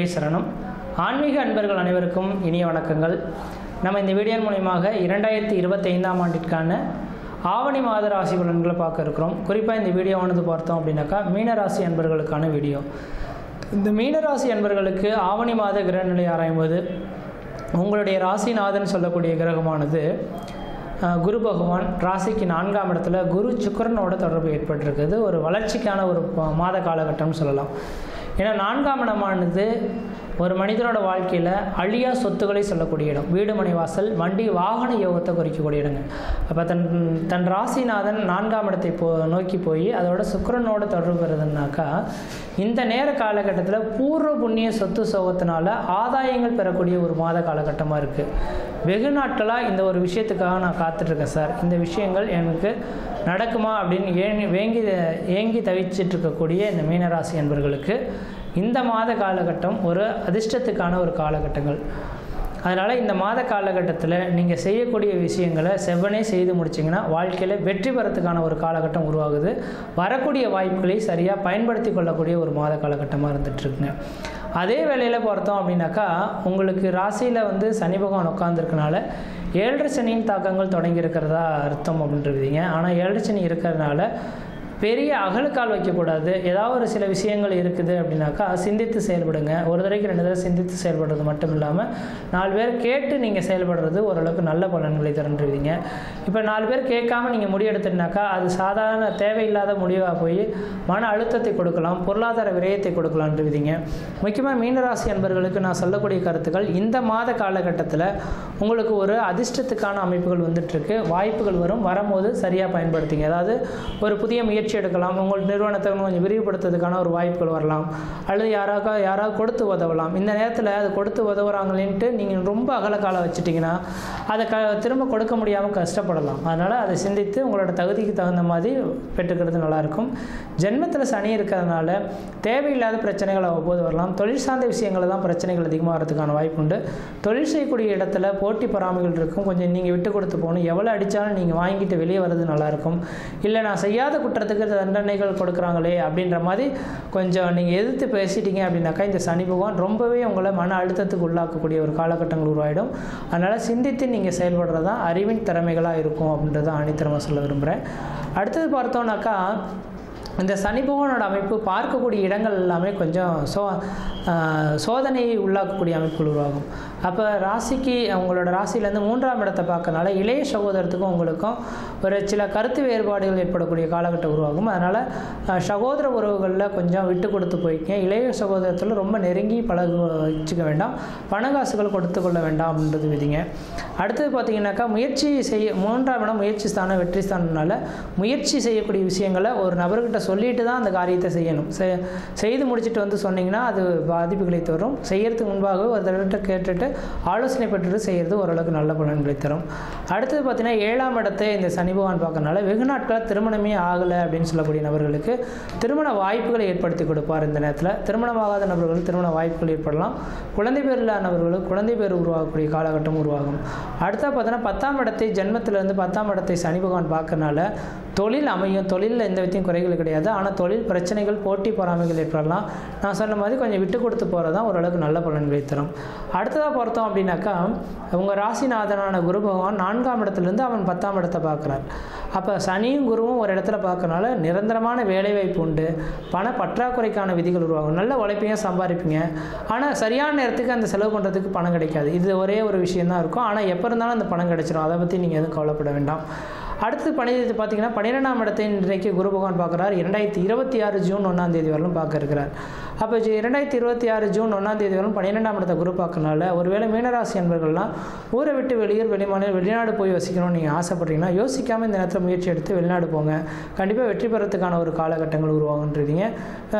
குருவே சரணம். ஆன்மீக அன்பர்கள் அனைவருக்கும் இனிய வணக்கங்கள். நம்ம இந்த வீடியோ மூலமாக 2025ஆம் ஆண்டிற்கான ஆவணி மாத ராசி பலன்களை பார்க்க இருக்கிறோம். குறிப்பாக இந்த வீடியோவானது பார்த்தோம் அப்படின்னாக்கா மீனராசி அன்பர்களுக்கான வீடியோ. இந்த மீனராசி அன்பர்களுக்கு ஆவணி மாத கிரகநிலை ஆராயும்போது உங்களுடைய ராசிநாதன் சொல்லக்கூடிய கிரகமானது குரு பகவான் ராசிக்கு 4ஆம் இடத்துல குரு சுக்கிரனோட தொடர்பு ஏற்பட்டிருக்குது. ஒரு வளர்ச்சிக்கான ஒரு மாத காலகட்டம்னு சொல்லலாம். ஏன்னா 4ஆம் இடமானது ஒரு மனிதனோட வாழ்க்கையில் அழியா சொத்துக்களை சொல்லக்கூடிய இடம். வீடு மனை வாசல் வண்டி வாகன யோகத்தை குறிக்கக்கூடிய இடங்க. அப்போ தன் ராசிநாதன் 4ஆம் இடத்தை நோக்கி போய் அதோட சுக்கிரனோட தொடர்பு பெறுதுன்னாக்கா இந்த நேர காலகட்டத்தில் பூர்வ புண்ணிய சொத்து சோகத்தினால ஆதாயங்கள் பெறக்கூடிய ஒரு மாத காலகட்டமாக இருக்குது. வெகு நாட்களாக இந்த ஒரு விஷயத்துக்காக நான் காத்துட்ருக்கேன் சார், இந்த விஷயங்கள் எனக்கு நடக்குமா அப்படின்னு ஏங்கி தவிச்சிட்டு இருக்கக்கூடிய இந்த மீனராசி அன்பர்களுக்கு இந்த மாத காலகட்டம் ஒரு அதிர்ஷ்டத்துக்கான ஒரு காலகட்டங்கள். அதனால் இந்த மாத காலகட்டத்தில் நீங்கள் செய்யக்கூடிய விஷயங்களை செவ்வனே செய்து முடிச்சிங்கன்னா வாழ்க்கையில் வெற்றி பெறத்துக்கான ஒரு காலகட்டம் உருவாகுது. வரக்கூடிய வாய்ப்புகளை சரியாக பயன்படுத்தி கொள்ளக்கூடிய ஒரு மாத காலகட்டமாக இருந்துகிட்ருக்குங்க. அதே வேளையில் பார்த்தோம் அப்படின்னாக்கா உங்களுக்கு ராசியில் சனி பகவான் உட்காந்துருக்கனால 7.5 சனியின் தாக்கங்கள் தொடங்கி இருக்கிறதா அர்த்தம் அப்படின்றீங்க. ஆனால் 7.5 சனி இருக்கிறதுனால பெரிய அகலுக்கால் வைக்கக்கூடாது. ஏதாவது ஒரு சில விஷயங்கள் இருக்குது அப்படின்னாக்கா சிந்தித்து செயல்படுங்க. ஒரு தடவைக்கு 2 தடவை சிந்தித்து செயல்படுறது மட்டும் இல்லாமல் 4 பேர் கேட்டு நீங்கள் செயல்படுறது ஓரளவுக்கு நல்ல பலன்களை தருன்றீங்க. இப்போ 4 பேர் கேட்காம நீங்கள் முடிவெடுத்துனாக்கா அது சாதாரண தேவையில்லாத முடிவாக போய் மன அழுத்தத்தை கொடுக்கலாம், பொருளாதார விரயத்தை கொடுக்கலான்றீங்க. முக்கியமாக மீனராசி அன்பர்களுக்கு நான் சொல்லக்கூடிய கருத்துக்கள் இந்த மாத காலகட்டத்தில் உங்களுக்கு ஒரு அதிர்ஷ்டத்துக்கான அமைப்புகள் வந்துட்டுருக்கு. வாய்ப்புகள் வரும்போது சரியாக பயன்படுத்திங்க. அதாவது ஒரு புதிய முயற்சி எடுக்கலாம், உங்கள் நிறுவனத்தை கொஞ்சம் விரிவுபடுத்துறதுக்கான ஒரு வாய்ப்புகள் வரலாம், அல்லது யாராவது கொடுத்து உதவலாம். இந்த நேரத்தில் அது கொடுத்து உதவுறாங்களேன்ட்டு நீங்கள் ரொம்ப அகலக்காலம் வச்சுட்டிங்கன்னா அதை திரும்ப கொடுக்க முடியாமல் கஷ்டப்படலாம். அதனால் அதை சிந்தித்து உங்களோட தகுதிக்கு தகுந்த மாதிரி பெற்றுக்கிறது நல்லாயிருக்கும். ஜென்மத்தில் சனி இருக்கிறதுனால தேவையில்லாத பிரச்சனைகள் அவ்வப்போது வரலாம். தொழில் சார்ந்த விஷயங்கள் தான் பிரச்சனைகள் அதிகமாக வரதுக்கான வாய்ப்பு உண்டு. தொழில் செய்யக்கூடிய இடத்துல போட்டி பொறாமைகள் இருக்கும். கொஞ்சம் நீங்கள் விட்டு கொடுத்து போகணும். எவ்வளோ அடித்தாலும் நீங்கள் வாங்கிட்டு வெளியே வர்றது நல்லாயிருக்கும். இல்லை நான் செய்யாத குற்றத்துக்கு தண்டனைகள் கொடுக்குறாங்களே அப்படின்ற மாதிரி கொஞ்சம் நீங்கள் எதிர்த்து பேசிட்டீங்க அப்படின்னாக்கா இந்த சனி பகவான் ரொம்பவே உங்களை மன அழுத்தத்துக்கு உள்ளாக்கக்கூடிய ஒரு காலகட்டங்கள் உருவாயிடும். அதனால் சிந்தித்து நீங்கள் செயல்படுறது தான் அறிவின் திறமைகளாக இருக்கும் அப்படின்றத ஆணித்தரமாக சொல்ல விரும்புகிறேன். அடுத்தது பார்த்தோன்னாக்கா இந்த சனி பகவானோட அமைப்பு பார்க்கக்கூடிய இடங்கள் எல்லாமே கொஞ்சம் சோதனையை உள்ளாக்கக்கூடிய அமைப்புகள் உருவாகும். அப்போ ராசிக்கு உங்களோட ராசியிலேருந்து 3ஆம் இடத்தை பார்க்கறனால இளைய சகோதரத்துக்கும் உங்களுக்கும் ஒரு சில கருத்து வேறுபாடுகள் ஏற்படக்கூடிய காலகட்டம் உருவாகும். அதனால் சகோதர உறவுகளில் கொஞ்சம் விட்டு கொடுத்து போய்க்க. இளைய சகோதரத்தில் ரொம்ப நெருங்கி வச்சுக்க வேண்டாம், பணகாசுகள் கொடுத்து கொள்ள வேண்டாம் அப்படின்றது விதிங்க. அடுத்தது பார்த்தீங்கன்னாக்கா முயற்சி 3ஆம் இடம் முயற்சி ஸ்தானம் வெற்றி ஸ்தானம்னால முயற்சி செய்யக்கூடிய விஷயங்களை ஒரு நபர்கிட்ட சொல்லிட்டு தான் அந்த காரியத்தை செய்யணும். செய்து முடிச்சுட்டு சொன்னீங்கன்னா அது பாதிப்புகளை தரும். செய்யறதுக்கு முன்பாக ஒரு தடவை கேட்டுட்டு ஆலோசனை பெற்றுட்டு செய்கிறது ஓரளவுக்கு நல்ல பலன்களை தரும். அடுத்தது பார்த்தீங்கன்னா 7ஆம் இடத்தை இந்த சனி பகவான் பார்க்கறனால வெகு நாட்களாக திருமணமே ஆகலை அப்படின்னு சொல்லக்கூடிய நபர்களுக்கு திருமண வாய்ப்புகளை ஏற்படுத்தி கொடுப்பார். இந்த நேரத்தில் திருமணமாகாத நபர்களுக்கு திருமண வாய்ப்புகள் ஏற்படலாம். குழந்தை பேர் இல்லாத நபர்களுக்கு குழந்தை பேர் உருவாகக்கூடிய காலகட்டம் உருவாகும். அடுத்தா பார்த்தீங்கன்னா 10ஆம் இடத்தை ஜென்மத்திலிருந்து 10ஆம் இடத்தை சனி பகவான் பார்க்கறனால தொழில் அமையும். தொழிலில் எந்த விதத்தையும் குறைகள் கிடையாது. ஆனால் தொழில் பிரச்சனைகள் போட்டி பொறாமைகள் ஏற்படலாம். நான் சொன்ன மாதிரி கொஞ்சம் விட்டு கொடுத்து போகிறது தான் ஓரளவுக்கு நல்ல பலன்களை தரும். அடுத்ததாக பார்த்தோம் அப்படின்னாக்கா உங்கள் ராசிநாதனான குரு பகவான் 4ஆம் இடத்துலேருந்து அவன் 10ஆம் இடத்தை பார்க்குறார். அப்போ சனியும் குருவும் ஒரு இடத்துல பார்க்கறனால நிரந்தரமான வேலைவாய்ப்பு உண்டு. பண பற்றாக்குறைக்கான விதிகள் உருவாகும். நல்ல உழைப்பையும் சம்பாதிப்பீங்க. ஆனால் சரியான நேரத்துக்கு அந்த செலவு பண்ணுறதுக்கு பணம் கிடைக்காது. இது ஒரே ஒரு விஷயந்தான் இருக்கும். ஆனால் எப்போ இருந்தாலும் அந்த பணம் கிடைச்சிடும். அதை பற்றி நீங்கள் எதுவும் கவலைப்பட வேண்டாம். அடுத்து பார்த்தீங்கன்னா 12ஆம் இடத்தை இன்றைக்கு குரு பகவான் பார்க்குறார். 2026 ஜூன் 1ஆம் தேதி வரலும் பார்க்க இருக்கிறார். அப்போ 2026 ஜூன் 1ஆம் தேதி வரலும் 12ஆம் இடத்தை குரு பார்க்கறனால ஒருவேளை மீனராசி அன்பர்கள்லாம் ஊரை விட்டு வெளிநாடு போய் வசிக்கணும்னு நீங்கள் ஆசைப்பட்றீங்கன்னா யோசிக்காமல் இந்த நேரத்தில் முயற்சி எடுத்து வெளிநாடு போங்க. கண்டிப்பாக வெற்றி பெறத்துக்கான ஒரு காலகட்டங்கள் உருவாகுன்றீங்க.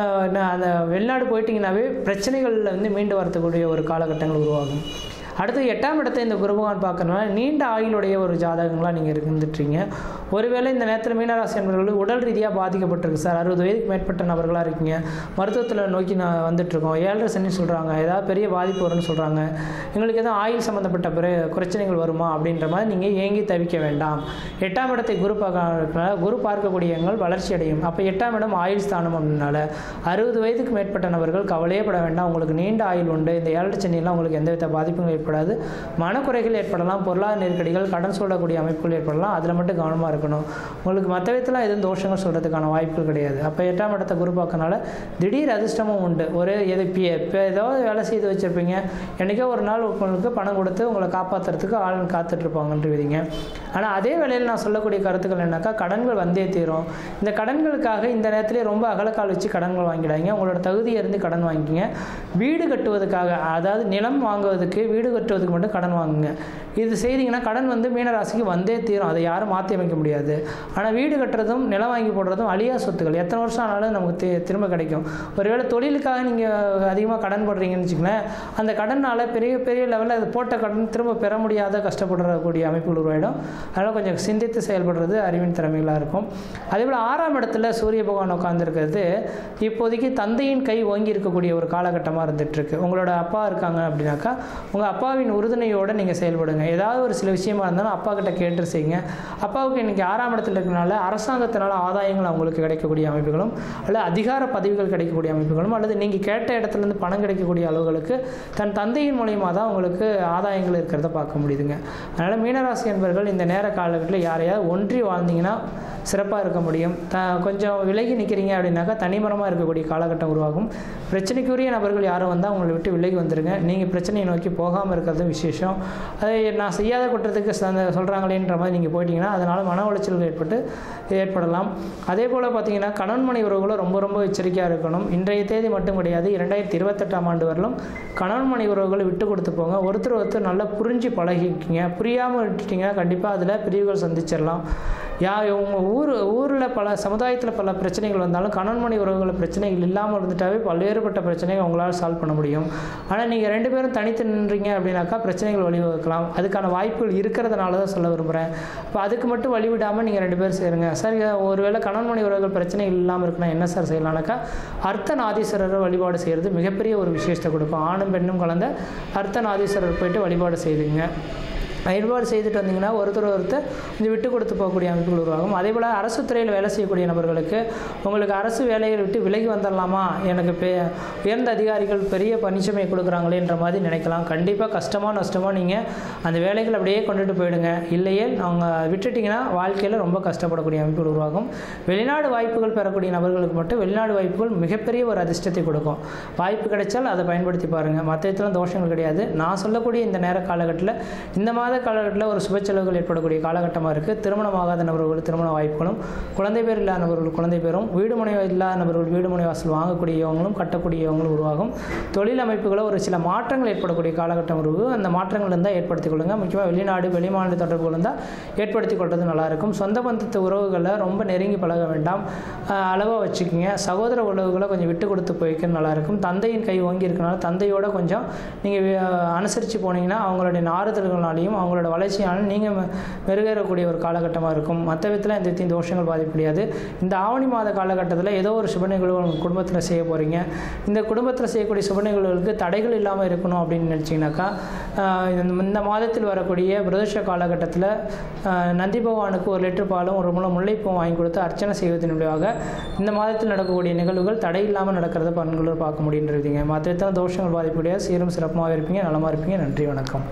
அந்த வெளிநாடு போயிட்டீங்கன்னாவே பிரச்சனைகளில் மீண்டு வரக்கூடிய ஒரு காலகட்டங்கள் உருவாகும். அடுத்து 8ஆம் இடத்தை இந்த குரு பகவான் பார்க்கறதுனால நீண்ட ஆயுளுடைய ஒரு ஜாதகங்களாக நீங்கள் இருந்துட்டுருங்க. ஒருவேளை இந்த நேரத்தில் மீனராசி என்பவர்கள் உடல் ரீதியாக பாதிக்கப்பட்டிருக்கு சார், 60 வயதுக்கு மேற்பட்ட நபர்களாக இருக்கீங்க, மருத்துவத்தில் நோக்கி நான் வந்துட்டுருக்கோம், 7.5 சனி சொல்கிறாங்க, ஏதாவது பெரிய பாதிப்பு வரும்னு சொல்கிறாங்க, எங்களுக்கு எதுவும் ஆயில் சம்மந்தப்பட்ட பிரச்சனைகள் வருமா அப்படின்ற மாதிரி நீங்கள் ஏங்கி தவிக்க வேண்டாம். 8ஆம் இடத்தை குரு பார்க்கக்கூடிய எங்கள் வளர்ச்சி அடையும். அப்போ 8ஆம் இடம் ஆயுள் ஸ்தானம் அப்படின்னால 60 வயதுக்கு மேற்பட்ட நபர்கள் கவலையே பட வேண்டாம். உங்களுக்கு நீண்ட ஆயுள் உண்டு. இந்த 7 சனியெல்லாம் உங்களுக்கு எந்தவித பாதிப்பும் ஏற்படாது. மனக்குறைகள் ஏற்படலாம், பொருளாதார நெருக்கடிகள், கடன் சொல்லக்கூடிய அமைப்புகள் ஏற்படலாம். அதில் மட்டும் கவனமாக இருக்கணும். உங்களுக்கு மற்ற விதத்தில் எதுவும் தோஷங்கள் சொல்கிறதுக்கான வாய்ப்புகள் கிடையாது. அப்போ 8ஆம் இடத்தை குரு பார்க்கறனால திடீர் அதிர்ஷ்டமும் உண்டு. ஒரு இப்போ ஏதாவது வேலை செய்து வச்சுருப்பீங்க, என்றைக்கோ ஒரு நாள் உங்களுக்கு பணம் கொடுத்து உங்களை காப்பாற்றுறதுக்கு ஆள் காத்துட்ருப்பாங்கன்றீங்க. ஆனால் அதே வேளையில் நான் சொல்லக்கூடிய கருத்துக்கள் என்னக்கா, கடன்கள் வந்தே தீரும். இந்த கடன்களுக்காக இந்த நேரத்திலே ரொம்ப அகலக்கால் வச்சு கடன்கள் வாங்கிடாங்க. உங்களோட தகுதியை இருந்து கடன் வாங்கிங்க. வீடு கட்டுவதற்காக, அதாவது நிலம் வாங்குவதற்கு, வீடு கட்டுவதற்கு மட்டும் கடன் வாங்குங்க. இது செய்தீங்கன்னா கடன் மீனராசிக்கு வந்தே தீரும். அதை யாரும் மாற்றி அமைக்க முடியாது. ஆனால் வீடு கட்டுறதும் நிலம் வாங்கி போடுறதும் அழியா சொத்துக்கள், எத்தனை வருஷம் ஆனாலும் நமக்கு திரும்ப கிடைக்கும். ஒருவேளை தொழிலுக்காக நீங்கள் அதிகமாக கடன் போடுறீங்கன்னு வச்சுக்கோங்களேன், அந்த கடனால் பெரிய பெரிய லெவலில் அது போட்ட கடன் திரும்ப பெற முடியாத கஷ்டப்படக்கூடிய அமைப்புகள் உருவாயிடும். அதனால் கொஞ்சம் சிந்தித்து செயல்படுறது அறிவின் திறமைகளாக இருக்கும். அதேபோல் 6ஆம் இடத்துல சூரிய பகவான் உட்காந்துருக்கிறது இப்போதைக்கு தந்தையின் கை ஓங்கி இருக்கக்கூடிய ஒரு காலகட்டமாக இருந்துகிட்ருக்கு. உங்களோட அப்பா இருக்காங்க அப்படின்னாக்கா உங்கள் அப்பாவின் உறுதுணையோடு நீங்கள் செயல்படுங்க. ஏதாவது ஒரு சில விஷயமா இருந்தாலும் அப்பா கிட்ட கேட்டு செய்யுங்க. அப்பாவுக்கு இன்றைக்கி 6ஆம் இடத்துல இருக்கிறனால அரசாங்கத்தினால ஆதாயங்கள் அவங்களுக்கு கிடைக்கக்கூடிய அமைப்புகளும், அல்லது அதிகார பதவிகள் கிடைக்கக்கூடிய அமைப்புகளும், அல்லது நீங்கள் கேட்ட இடத்துலேருந்து பணம் கிடைக்கக்கூடிய அளவுகளுக்கு தன் தந்தையின் மூலியமாக தான் உங்களுக்கு ஆதாயங்கள் இருக்கிறத பார்க்க முடியுதுங்க. அதனால் மீனராசி என்பவர்கள் இந்த நேர காலகட்டத்தில் யாரையாவது ஒன்றி வாழ்ந்தீங்கன்னா சிறப்பாக இருக்க முடியும். கொஞ்சம் விலகி நிற்கிறீங்க அப்படின்னாக்கா தனிமரமாக இருக்கக்கூடிய காலகட்டம் உருவாகும். பிரச்சனைக்குரிய நபர்கள் யாரும் வந்தால் அவங்களை விட்டு விலகி வந்துடுங்க. நீங்கள் பிரச்சனையை நோக்கி போகாமல் இருக்கிறது விசேஷம். அதை நான் செய்யாத குற்றத்துக்கு சொல்கிறாங்களேன்ற மாதிரி நீங்கள் போயிட்டீங்கன்னா அதனால் மன உளைச்சல்கள் ஏற்படலாம். அதே போல் பார்த்தீங்கன்னா கணவன் மனைவி உறவுகளும் ரொம்ப ரொம்ப எச்சரிக்கையாக இருக்கணும். இன்றைய தேதி மட்டும் கிடையாது, 2028ஆம் ஆண்டு வரலும் கணவன் மனைவி உறவுகளை விட்டு கொடுத்து போங்க. ஒருத்தர் நல்லா புரிஞ்சு பழகிக்கிங்க. புரியாமல் விட்டுட்டிங்கன்னா கண்டிப்பாக அதில் பிரிவுகள் சந்திச்சிடலாம். உங்கள் ஊரில் பல சமுதாயத்தில் பல பிரச்சனைகள் வந்தாலும் கணவன் மனைவி உறவுகள் பிரச்சனைகள் இல்லாமல் இருந்துட்டாவே பல்வேறுபட்ட பிரச்சனைகள் உங்களால் சால்வ் பண்ண முடியும். ஆனால் நீங்கள் 2 பேரும் தனித்து நின்றீங்க அப்படின்னாக்கா பிரச்சனைகள் வழிவகுக்கலாம். அதுக்கான வாய்ப்புகள் இருக்கிறதுனால தான் சொல்ல விரும்புகிறேன். அப்போ அதுக்கு மட்டும் வழிவிடாமல் நீங்கள் 2 பேரும் சேருங்க. சார், ஒருவேளை கணவன் மனைவி உறவுகள் பிரச்சனைகள் இல்லாமல் இருக்குன்னா என்ன சார் செய்யலாம்னாக்கா அர்த்தநாதீஸ்வரரை வழிபாடு செய்கிறது மிகப்பெரிய ஒரு விசேஷத்தை கொடுக்கும். ஆணும் பெண்ணும் கலந்த அர்த்தநாதீஸ்வரர் போயிட்டு வழிபாடு செய்துங்க. வழிபாடு செய்துட்டு வந்தீங்கன்னா ஒருத்தர் கொஞ்சம் விட்டு கொடுத்து போகக்கூடிய அமைப்புகள் உருவாகும். அதே போல் அரசு துறையில் வேலை செய்யக்கூடிய நபர்களுக்கு உங்களுக்கு அரசு வேலையை விட்டு விலகி வந்துடலாமா, எனக்கு உயர்ந்த அதிகாரிகள் பெரிய பணிச்சுமை கொடுக்குறாங்களேன்ற மாதிரி நினைக்கலாம். கண்டிப்பாக கஷ்டமாக நஷ்டமாக நீங்கள் அந்த வேலைகள் அப்படியே கொண்டுட்டு போயிடுங்க. இல்லையே அவங்க விட்டுட்டிங்கன்னா வாழ்க்கையில் ரொம்ப கஷ்டப்படக்கூடிய அமைப்புகள் உருவாகும். வெளிநாடு வாய்ப்புகள் பெறக்கூடிய நபர்களுக்கு மட்டும் வெளிநாடு வாய்ப்புகள் மிகப்பெரிய ஒரு அதிர்ஷ்டத்தை கொடுக்கும். வாய்ப்பு கிடைச்சால் அதை பயன்படுத்தி பாருங்கள். மற்ற இடத்துல தோஷங்கள் கிடையாது. நான் சொல்லக்கூடிய இந்த நேர காலகட்டத்தில் இந்த மாதிரி காலகட்டத்தில் ஒரு சுப செலவுகள் ஏற்படக்கூடிய காலகட்டமாக இருக்குது. திருமணமாகாத நபர்கள் திருமண வாய்ப்புகளும், குழந்தை பேர் இல்லாத நபர்கள் குழந்தை பேரும், வீடு முனை இல்லாத நபர்கள் வீடு முனை வாசல் வாங்கக்கூடியவங்களும் கட்டக்கூடியவங்களும் உருவாகும். தொழில் அமைப்புகளை ஒரு சில மாற்றங்கள் ஏற்படக்கூடிய காலகட்டம் உருவாகும். அந்த மாற்றங்கள் இருந்தால் ஏற்படுத்திக் கொள்ளுங்கள். முக்கியமாக வெளிநாடு வெளிமாநில தொடர்புகள் இருந்தால் ஏற்படுத்தி கொள்வது நல்லாயிருக்கும். சொந்த பந்தத்து உறவுகளை ரொம்ப நெருங்கி பழக வேண்டாம், அளவாக வச்சுக்கிங்க. சகோதர உறவுகளை கொஞ்சம் விட்டு கொடுத்து போய்க்க நல்லாயிருக்கும். தந்தையின் கை ஓங்கி இருக்கனால தந்தையோட கொஞ்சம் நீங்கள் அனுசரித்து போனீங்கன்னா அவங்களுடைய ஆறுதல்களாலையும் அவங்களோட வளர்ச்சியாலும் நீங்கள் மெருகேறக்கூடிய ஒரு காலகட்டமாக இருக்கும். மற்ற விதத்தில் எந்த தோஷங்கள் பாதிப்பு கிடையாது. இந்த ஆவணி மாத காலகட்டத்தில் ஏதோ ஒரு சுப நிகழ்வு உங்கள் குடும்பத்தில் செய்ய போகிறீங்க. இந்த குடும்பத்தில் செய்யக்கூடிய சுப நிகழ்வுகளுக்கு தடைகள் இல்லாமல் இருக்கணும் அப்படின்னு நினச்சிங்கனாக்கா இந்த மாதத்தில் வரக்கூடிய பிரதோஷ காலகட்டத்தில் நந்தி பகவானுக்கு 1 லிட்டர் பாலும் 1 முழம் முல்லைப்பூவும் வாங்கி கொடுத்து அர்ச்சனை செய்வதன் மூலமாக இந்த மாதத்தில் நடக்கக்கூடிய நிகழ்வுகள் தடை இல்லாமல் நடக்கிறத பலன்களை பார்க்க முடியுன்றீங்க. மற்ற விதத்தில் தோஷங்கள் பாதிப்பு கிடையாது. சீரும் சிறப்பாக இருப்பீங்க, நலமாக இருப்பீங்க. நன்றி, வணக்கம்.